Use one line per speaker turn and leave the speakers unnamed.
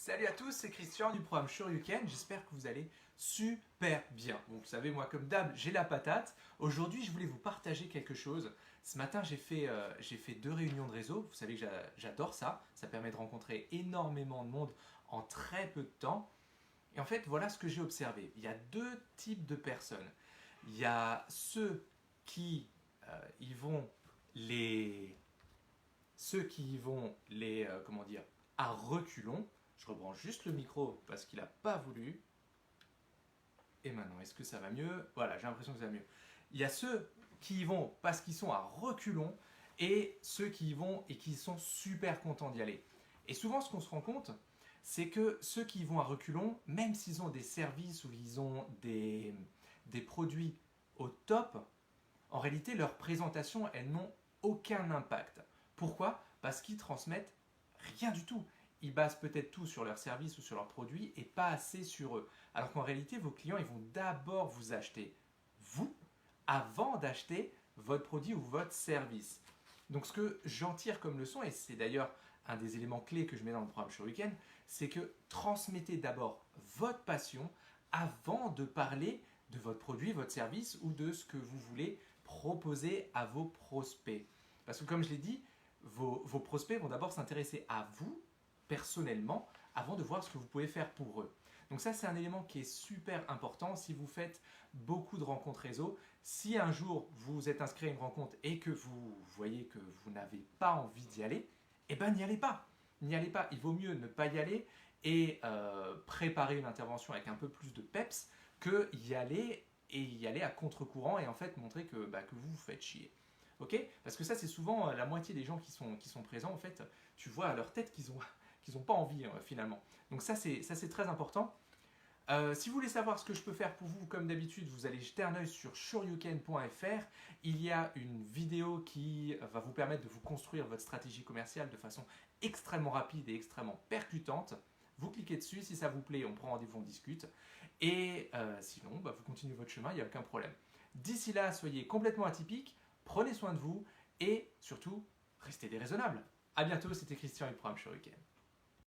Salut à tous, c'est Christian du programme Shoryuken, j'espère que vous allez super bien. Bon, vous savez, moi comme d'hab, j'ai la patate. Aujourd'hui, je voulais vous partager quelque chose. Ce matin, j'ai fait 2 réunions de réseau. Vous savez que j'adore ça. Ça permet de rencontrer énormément de monde en très peu de temps. Et en fait, voilà ce que j'ai observé. Il y a deux types de personnes. Il y a ceux qui y vont les comment dire, à reculons. Je rebranche juste le micro parce qu'il n'a pas voulu. Et maintenant, est-ce que ça va mieux? Voilà, j'ai l'impression que ça va mieux. Il y a ceux qui y vont parce qu'ils sont à reculons et ceux qui y vont et qui sont super contents d'y aller. Et souvent, ce qu'on se rend compte, c'est que ceux qui y vont à reculons, même s'ils ont des services ou ils ont des produits au top, en réalité, leurs présentations, elles n'ont aucun impact. Pourquoi? Parce qu'ils transmettent rien du tout. Ils basent peut-être tout sur leurs services ou sur leurs produits et pas assez sur eux. Alors qu'en réalité, vos clients, ils vont d'abord vous acheter vous avant d'acheter votre produit ou votre service. Donc ce que j'en tire comme leçon, et c'est d'ailleurs un des éléments clés que je mets dans le programme Shoryuken, c'est que transmettez d'abord votre passion avant de parler de votre produit, votre service ou de ce que vous voulez proposer à vos prospects. Parce que comme je l'ai dit, vos prospects vont d'abord s'intéresser à vous personnellement avant de voir ce que vous pouvez faire pour eux. Donc ça, c'est un élément qui est super important si vous faites beaucoup de rencontres réseau. Si un jour vous êtes inscrit à une rencontre et que vous voyez que vous n'avez pas envie d'y aller, eh ben n'y allez pas. N'y allez pas. Il vaut mieux ne pas y aller et préparer une intervention avec un peu plus de peps que y aller et y aller à contre-courant et en fait montrer que vous vous faites chier. Ok? Parce que ça, c'est souvent la moitié des gens qui sont présents. En fait, tu vois à leur tête qu'ils n'ont pas envie finalement. Donc ça, c'est très important. Si vous voulez savoir ce que je peux faire pour vous, comme d'habitude, vous allez jeter un œil sur shoryuken.fr. Il y a une vidéo qui va vous permettre de vous construire votre stratégie commerciale de façon extrêmement rapide et extrêmement percutante. Vous cliquez dessus, si ça vous plaît, on prend rendez-vous, on discute. Et sinon, vous continuez votre chemin, il n'y a aucun problème. D'ici là, soyez complètement atypiques, prenez soin de vous et surtout, restez déraisonnables. A bientôt, c'était Christian et le programme Shoryuken.